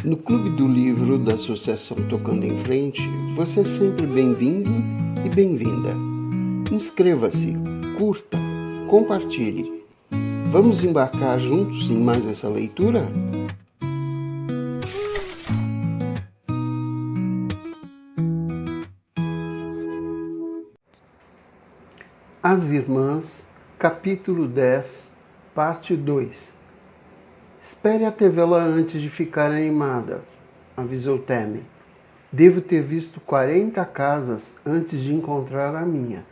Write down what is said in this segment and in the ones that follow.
No Clube do Livro da Associação Tocando em Frente, você é sempre bem-vindo e bem-vinda. Inscreva-se, curta, compartilhe. Vamos embarcar juntos em mais essa leitura? As Irmãs, capítulo 10, parte 2. Espere até vê-la antes de ficar animada, avisou Tammy. Devo ter visto 40 casas antes de encontrar a minha.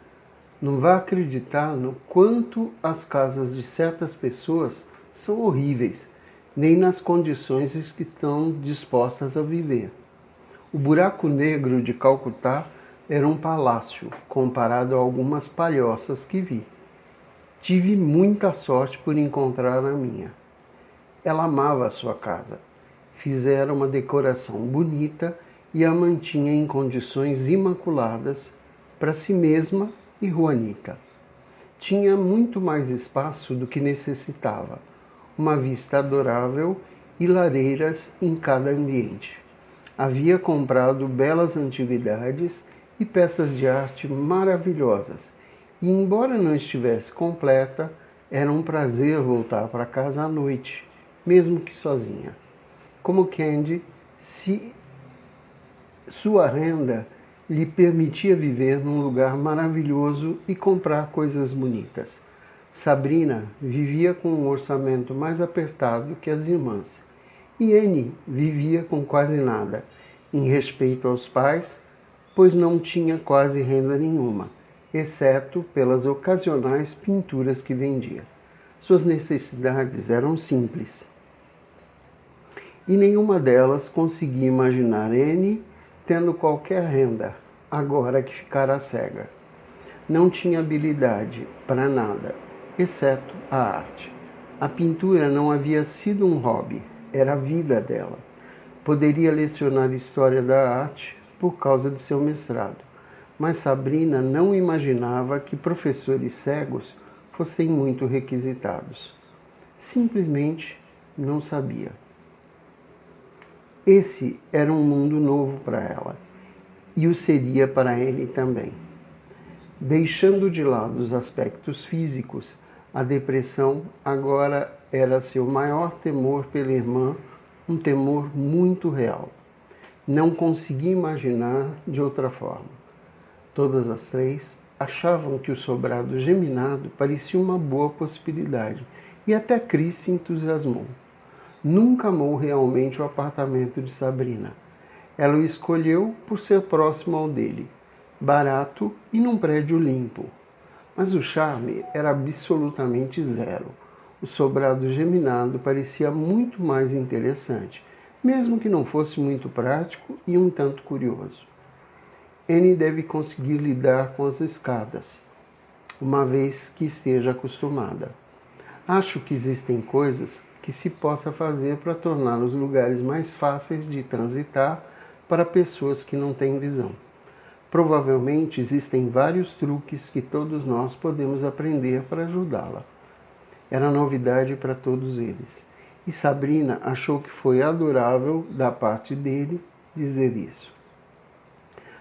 Não vá acreditar no quanto as casas de certas pessoas são horríveis, nem nas condições em que estão dispostas a viver. O buraco negro de Calcutá era um palácio, comparado a algumas palhoças que vi. Tive muita sorte por encontrar a minha. Ela amava a sua casa. Fizera uma decoração bonita e a mantinha em condições imaculadas para si mesma e Juanita. Tinha muito mais espaço do que necessitava, uma vista adorável e lareiras em cada ambiente. Havia comprado belas antiguidades e peças de arte maravilhosas, e embora não estivesse completa, era um prazer voltar para casa à noite, mesmo que sozinha. Como Candy, sua renda lhe permitia viver num lugar maravilhoso e comprar coisas bonitas. Sabrina vivia com um orçamento mais apertado que as irmãs, e Annie vivia com quase nada, em respeito aos pais, pois não tinha quase renda nenhuma, exceto pelas ocasionais pinturas que vendia. Suas necessidades eram simples, e nenhuma delas conseguia imaginar Annie tendo qualquer renda, agora que ficara cega. Não tinha habilidade para nada, exceto a arte. A pintura não havia sido um hobby, era a vida dela. Poderia lecionar história da arte por causa de seu mestrado, mas Sabrina não imaginava que professores cegos fossem muito requisitados. Simplesmente não sabia. Esse era um mundo novo para ela, e o seria para ele também. Deixando de lado os aspectos físicos, a depressão agora era seu maior temor pela irmã, um temor muito real. Não conseguia imaginar de outra forma. Todas as três achavam que o sobrado geminado parecia uma boa possibilidade, e até Chris se entusiasmou. Nunca amou realmente o apartamento de Sabrina. Ela o escolheu por ser próximo ao dele, barato e num prédio limpo. Mas o charme era absolutamente zero. O sobrado geminado parecia muito mais interessante, mesmo que não fosse muito prático e um tanto curioso. Annie deve conseguir lidar com as escadas, uma vez que esteja acostumada. Acho que existem coisas que se possa fazer para tornar os lugares mais fáceis de transitar para pessoas que não têm visão. Provavelmente existem vários truques que todos nós podemos aprender para ajudá-la. Era novidade para todos eles, e Sabrina achou que foi adorável da parte dele dizer isso.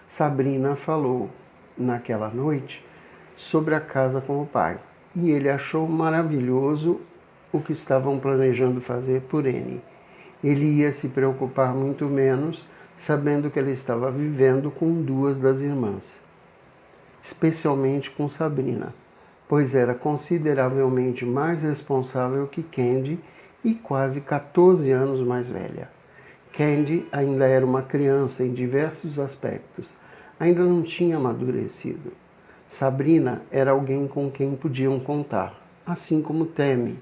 Sabrina falou, naquela noite, sobre a casa com o pai, e ele achou maravilhoso o que estavam planejando fazer por Annie. Ele ia se preocupar muito menos, sabendo que ela estava vivendo com duas das irmãs, especialmente com Sabrina, pois era consideravelmente mais responsável que Candy e quase 14 anos mais velha. Candy ainda era uma criança em diversos aspectos, ainda não tinha amadurecido. Sabrina era alguém com quem podiam contar, assim como Tammy.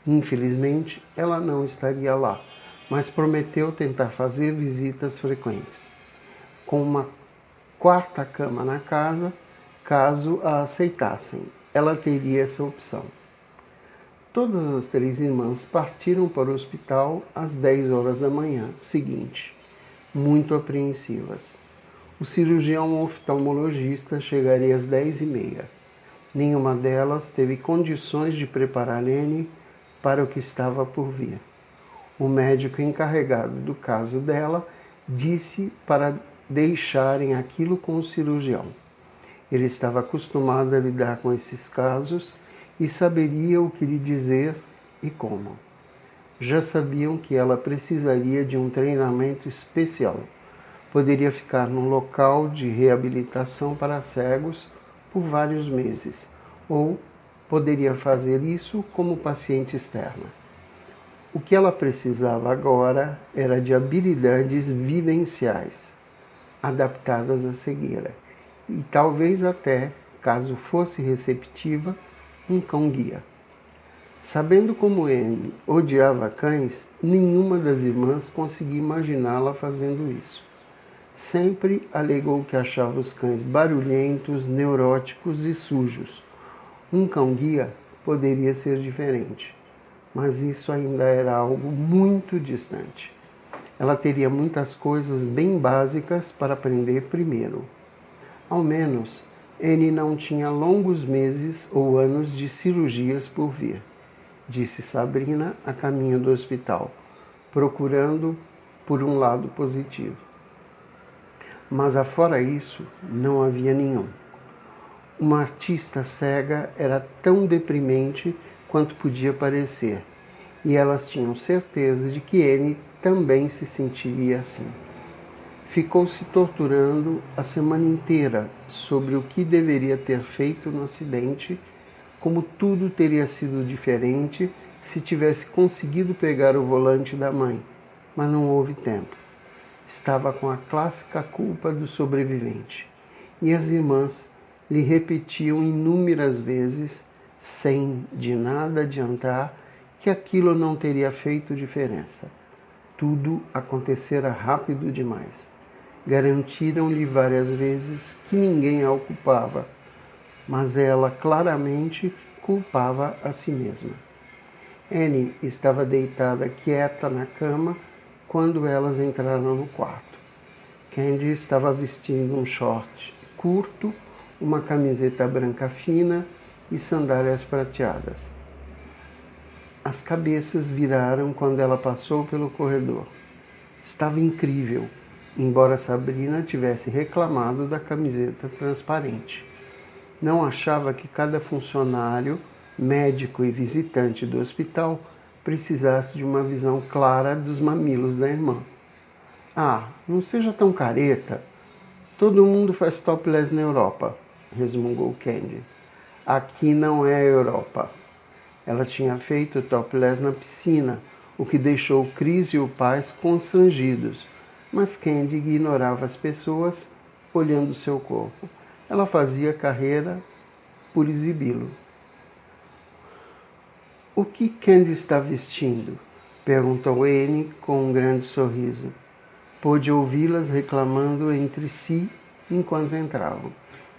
Infelizmente, ela não estaria lá, mas prometeu tentar fazer visitas frequentes, com uma quarta cama na casa, caso a aceitassem. Ela teria essa opção. Todas as três irmãs partiram para o hospital às 10 horas da manhã seguinte, muito apreensivas. O cirurgião oftalmologista chegaria às 10h30. Nenhuma delas teve condições de preparar Annie para o que estava por vir. O médico encarregado do caso dela disse para deixarem aquilo com o cirurgião. Ele estava acostumado a lidar com esses casos e saberia o que lhe dizer e como. Já sabiam que ela precisaria de um treinamento especial. Poderia ficar num local de reabilitação para cegos por vários meses, ou poderia fazer isso como paciente externa. O que ela precisava agora era de habilidades vivenciais, adaptadas à cegueira, e talvez até, caso fosse receptiva, um cão-guia. Sabendo como Anne odiava cães, nenhuma das irmãs conseguia imaginá-la fazendo isso. Sempre alegou que achava os cães barulhentos, neuróticos e sujos. Um cão-guia poderia ser diferente, mas isso ainda era algo muito distante. Ela teria muitas coisas bem básicas para aprender primeiro. Ao menos, Anne não tinha longos meses ou anos de cirurgias por vir, disse Sabrina a caminho do hospital, procurando por um lado positivo. Mas afora isso, não havia nenhum. Uma artista cega era tão deprimente quanto podia parecer, e elas tinham certeza de que Anne também se sentiria assim. Ficou se torturando a semana inteira sobre o que deveria ter feito no acidente, como tudo teria sido diferente se tivesse conseguido pegar o volante da mãe, mas não houve tempo. Estava com a clássica culpa do sobrevivente, e as irmãs lhe repetiam inúmeras vezes, sem de nada adiantar, que aquilo não teria feito diferença. Tudo acontecera rápido demais. Garantiram-lhe várias vezes que ninguém a culpava, mas ela claramente culpava a si mesma. Anne estava deitada quieta na cama quando elas entraram no quarto. Candy estava vestindo um short curto, uma camiseta branca fina e sandálias prateadas. As cabeças viraram quando ela passou pelo corredor. Estava incrível, embora Sabrina tivesse reclamado da camiseta transparente. Não achava que cada funcionário, médico e visitante do hospital precisasse de uma visão clara dos mamilos da irmã. Ah, não seja tão careta. Todo mundo faz topless na Europa, resmungou Candy. Aqui não é a Europa. Ela tinha feito topless na piscina, o que deixou Chris e o pai constrangidos, mas Candy ignorava as pessoas olhando seu corpo. Ela fazia carreira por exibi-lo. O que Candy está vestindo? Perguntou Anne com um grande sorriso. Pôde ouvi-las reclamando entre si enquanto entravam.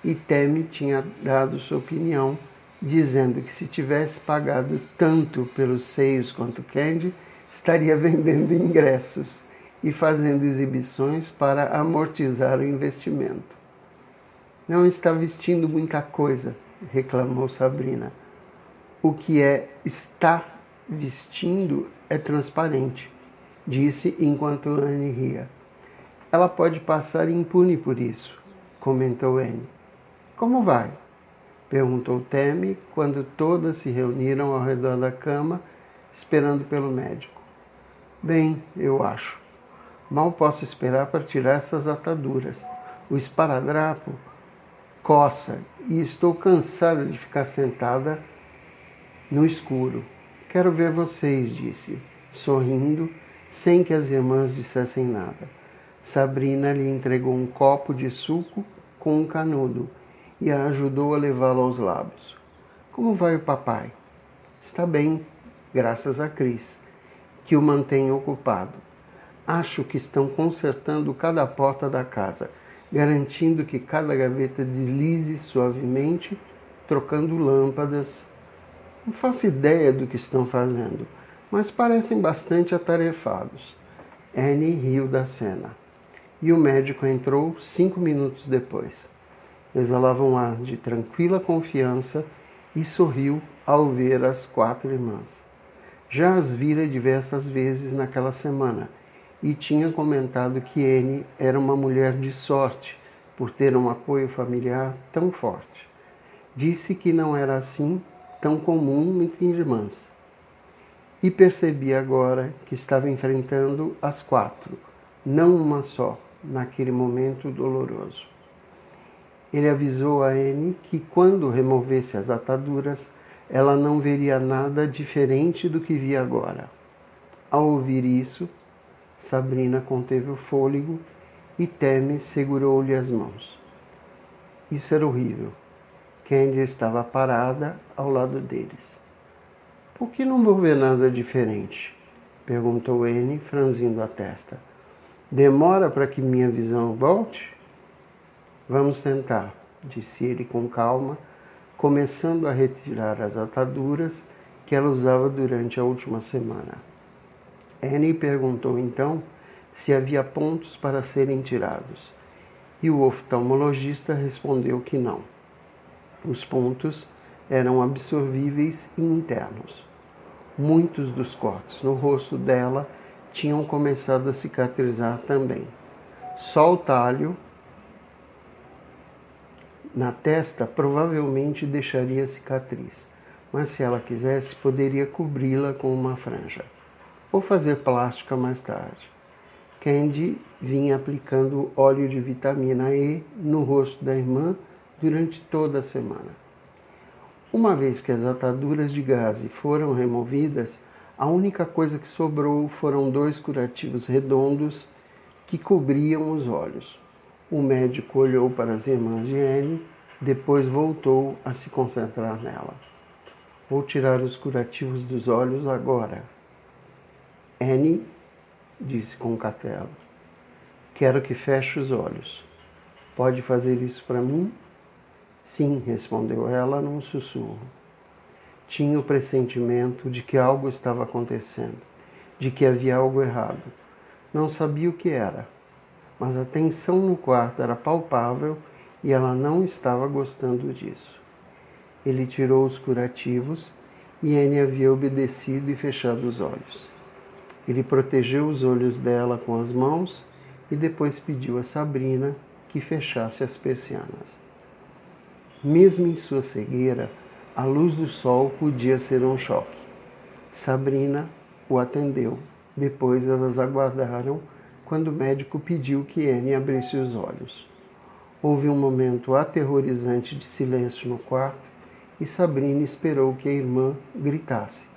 E Tammy tinha dado sua opinião, dizendo que se tivesse pagado tanto pelos seios quanto Candy, estaria vendendo ingressos e fazendo exibições para amortizar o investimento. Não está vestindo muita coisa, reclamou Sabrina. O que está vestindo é transparente, disse enquanto Anne ria. Ela pode passar impune por isso, comentou Anne. Como vai? Perguntou Tammy quando todas se reuniram ao redor da cama, esperando pelo médico. Bem, eu acho. Mal posso esperar para tirar essas ataduras. O esparadrapo coça e estou cansada de ficar sentada no escuro. Quero ver vocês, disse, sorrindo, sem que as irmãs dissessem nada. Sabrina lhe entregou um copo de suco com um canudo e a ajudou a levá-lo aos lábios. Como vai o papai? Está bem, graças a Chris, que o mantém ocupado. Acho que estão consertando cada porta da casa, garantindo que cada gaveta deslize suavemente, trocando lâmpadas. Não faço ideia do que estão fazendo, mas parecem bastante atarefados. Anne riu da cena. E o médico entrou 5 minutos depois. Exalava um ar de tranquila confiança e sorriu ao ver as 4 irmãs. Já as vira diversas vezes naquela semana e tinha comentado que Anne era uma mulher de sorte por ter um apoio familiar tão forte. Disse que não era assim tão comum entre irmãs. E percebia agora que estava enfrentando as 4, não uma só, naquele momento doloroso. Ele avisou a Anne que quando removesse as ataduras, ela não veria nada diferente do que via agora. Ao ouvir isso, Sabrina conteve o fôlego e Temi segurou-lhe as mãos. Isso era horrível. Candy estava parada ao lado deles. Por que não vou ver nada diferente? Perguntou Anne, franzindo a testa. Demora para que minha visão volte? Vamos tentar, disse ele com calma, começando a retirar as ataduras que ela usava durante a última semana. Anne perguntou então se havia pontos para serem tirados, e o oftalmologista respondeu que não. Os pontos eram absorvíveis e internos. Muitos dos cortes no rosto dela tinham começado a cicatrizar também. Só o talho na testa provavelmente deixaria cicatriz, mas se ela quisesse, poderia cobri-la com uma franja ou fazer plástica mais tarde. Candy vinha aplicando óleo de vitamina E no rosto da irmã durante toda a semana. Uma vez que as ataduras de gaze foram removidas, a única coisa que sobrou foram 2 curativos redondos que cobriam os olhos. O médico olhou para as irmãs de Anne, depois voltou a se concentrar nela. Vou tirar os curativos dos olhos agora. Anne disse com cautela. Quero que feche os olhos. Pode fazer isso para mim? Sim, respondeu ela num sussurro. Tinha o pressentimento de que algo estava acontecendo, de que havia algo errado. Não sabia o que era, mas a tensão no quarto era palpável e ela não estava gostando disso. Ele tirou os curativos e Anne havia obedecido e fechado os olhos. Ele protegeu os olhos dela com as mãos e depois pediu a Sabrina que fechasse as persianas. Mesmo em sua cegueira, a luz do sol podia ser um choque. Sabrina o atendeu. Depois elas aguardaram quando o médico pediu que Anne abrisse os olhos. Houve um momento aterrorizante de silêncio no quarto e Sabrina esperou que a irmã gritasse,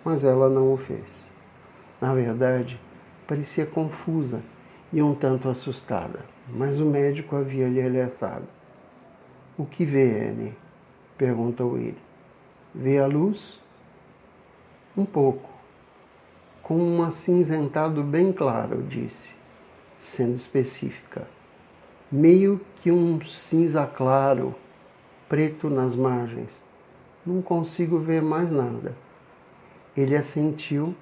mas ela não o fez. Na verdade, parecia confusa e um tanto assustada, mas o médico havia lhe alertado. O que vê, Anne? Perguntou ele. Vê a luz? Um pouco. Com um acinzentado bem claro, disse, sendo específica. Meio que um cinza claro, preto nas margens. Não consigo ver mais nada. Ele assentiu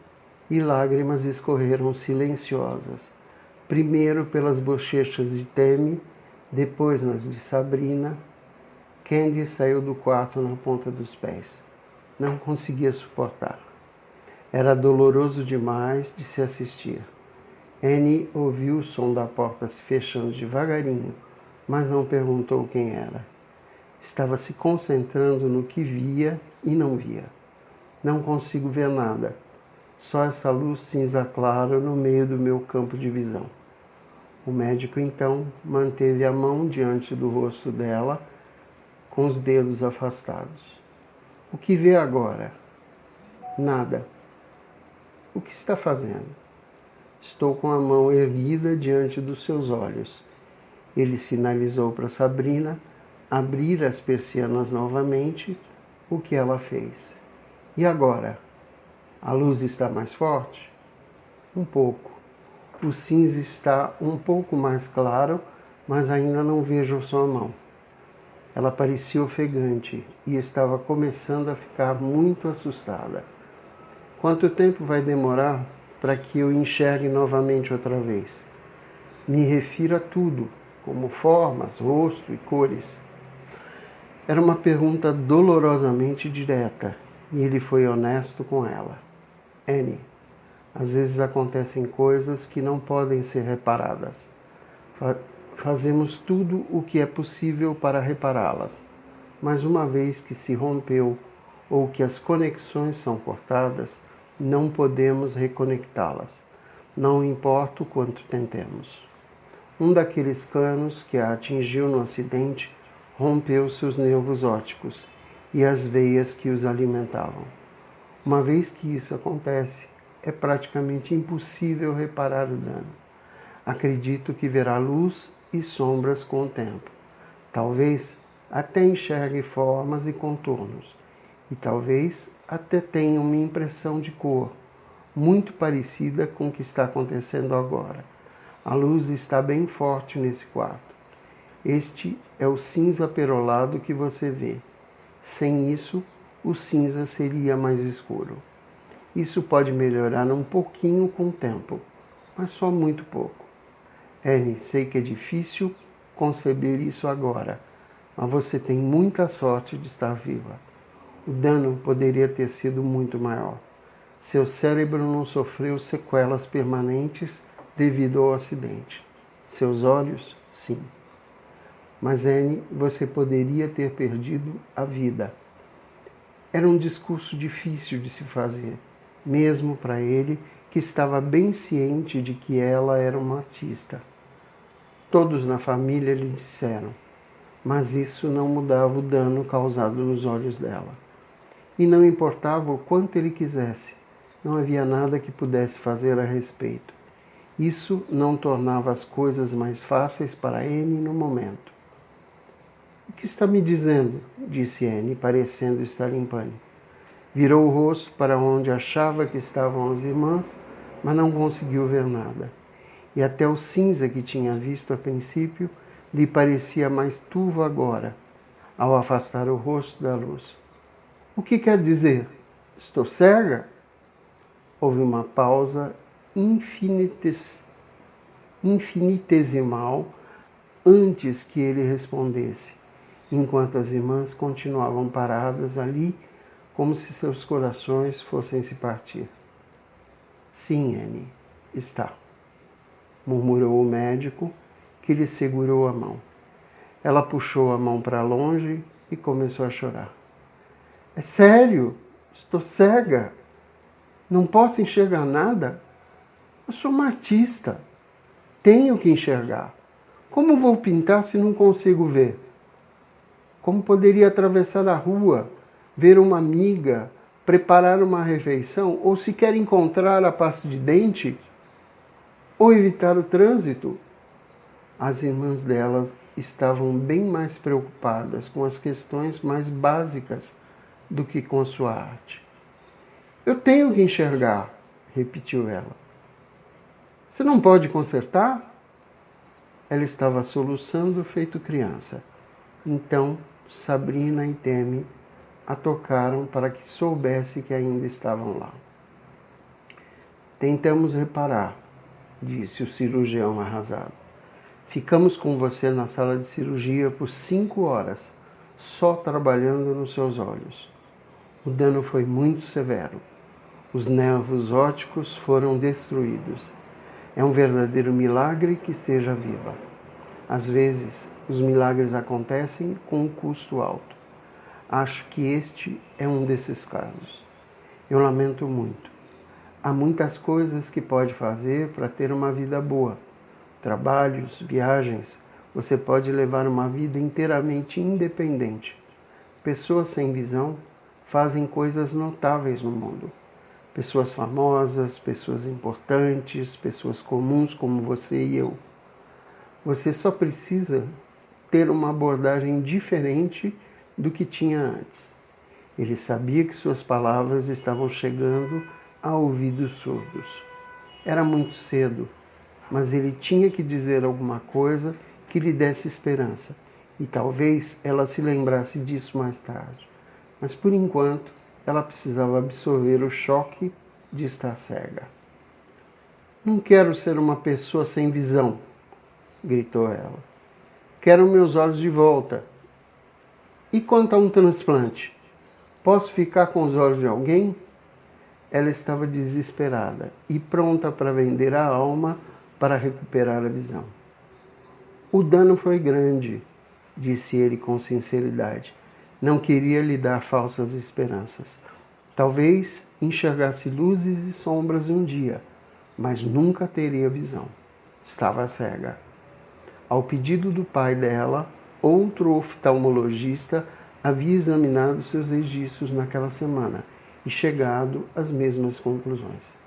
e lágrimas escorreram silenciosas, primeiro pelas bochechas de Temi, depois nas de Sabrina. Candy saiu do quarto na ponta dos pés. Não conseguia suportar. Era doloroso demais de se assistir. Anne ouviu o som da porta se fechando devagarinho, mas não perguntou quem era. Estava se concentrando no que via e não via. Não consigo ver nada. Só essa luz cinza clara no meio do meu campo de visão. O médico, então, manteve a mão diante do rosto dela, com os dedos afastados. O que vê agora? Nada. O que está fazendo? Estou com a mão erguida diante dos seus olhos. Ele sinalizou para Sabrina abrir as persianas novamente, o que ela fez. E agora? A luz está mais forte? Um pouco. O cinza está um pouco mais claro, mas ainda não vejo sua mão. Ela parecia ofegante e estava começando a ficar muito assustada. Quanto tempo vai demorar para que eu enxergue novamente outra vez? Me refiro a tudo, como formas, rosto e cores. Era uma pergunta dolorosamente direta e ele foi honesto com ela. Annie, às vezes acontecem coisas que não podem ser reparadas. Fazemos tudo o que é possível para repará-las, mas uma vez que se rompeu ou que as conexões são cortadas, não podemos reconectá-las, não importa o quanto tentemos. Um daqueles canos que a atingiu no acidente rompeu seus nervos ópticos e as veias que os alimentavam. Uma vez que isso acontece, é praticamente impossível reparar o dano. Acredito que verá luz e sombras com o tempo. Talvez até enxergue formas e contornos, e talvez até tenha uma impressão de cor, muito parecida com o que está acontecendo agora. A luz está bem forte nesse quarto. Este é o cinza perolado que você vê. Sem isso, o cinza seria mais escuro. Isso pode melhorar um pouquinho com o tempo, mas só muito pouco. Annie, sei que é difícil conceber isso agora, mas você tem muita sorte de estar viva. O dano poderia ter sido muito maior. Seu cérebro não sofreu sequelas permanentes devido ao acidente. Seus olhos, sim. Mas, Annie, você poderia ter perdido a vida. Era um discurso difícil de se fazer, mesmo para ele, que estava bem ciente de que ela era uma artista. Todos na família lhe disseram, mas isso não mudava o dano causado nos olhos dela. E não importava o quanto ele quisesse, não havia nada que pudesse fazer a respeito. Isso não tornava as coisas mais fáceis para Annie no momento. O que está me dizendo? Disse Annie, parecendo estar em pânico. Virou o rosto para onde achava que estavam as irmãs, mas não conseguiu ver nada. E até o cinza que tinha visto a princípio lhe parecia mais turvo agora, ao afastar o rosto da luz. O que quer dizer? Estou cega? Houve uma pausa infinitesimal antes que ele respondesse, enquanto as irmãs continuavam paradas ali, como se seus corações fossem se partir. Sim, Annie, está, murmurou o médico, que lhe segurou a mão. Ela puxou a mão para longe e começou a chorar. É sério? Estou cega. Não posso enxergar nada? Eu sou uma artista. Tenho que enxergar. Como vou pintar se não consigo ver? Como poderia atravessar a rua, ver uma amiga, preparar uma refeição, ou sequer encontrar a pasta de dente, ou evitar o trânsito? As irmãs dela estavam bem mais preocupadas com as questões mais básicas do que com sua arte. Eu tenho que enxergar, repetiu ela. Você não pode consertar? Ela estava soluçando feito criança. Então, Sabrina e Temi a tocaram para que soubesse que ainda estavam lá. Tentamos reparar, disse o cirurgião arrasado. Ficamos com você na sala de cirurgia por 5 horas, só trabalhando nos seus olhos. O dano foi muito severo. Os nervos ópticos foram destruídos. É um verdadeiro milagre que esteja viva. Às vezes, os milagres acontecem com um custo alto. Acho que este é um desses casos. Eu lamento muito. Há muitas coisas que pode fazer para ter uma vida boa. Trabalhos, viagens. Você pode levar uma vida inteiramente independente. Pessoas sem visão fazem coisas notáveis no mundo. Pessoas famosas, pessoas importantes, pessoas comuns como você e eu. Você só precisa ter uma abordagem diferente do que tinha antes. Ele sabia que suas palavras estavam chegando a ouvidos surdos. Era muito cedo, mas ele tinha que dizer alguma coisa que lhe desse esperança. E talvez ela se lembrasse disso mais tarde. Mas por enquanto, ela precisava absorver o choque de estar cega. Não quero ser uma pessoa sem visão, gritou ela. Quero meus olhos de volta. E quanto a um transplante? Posso ficar com os olhos de alguém? ela estava desesperada e pronta para vender a alma para recuperar a visão. O dano foi grande, disse ele com sinceridade. Não queria lhe dar falsas esperanças. Talvez enxergasse luzes e sombras um dia, mas nunca teria visão. Estava cega. Ao pedido do pai dela, outro oftalmologista havia examinado seus registros naquela semana e chegado às mesmas conclusões.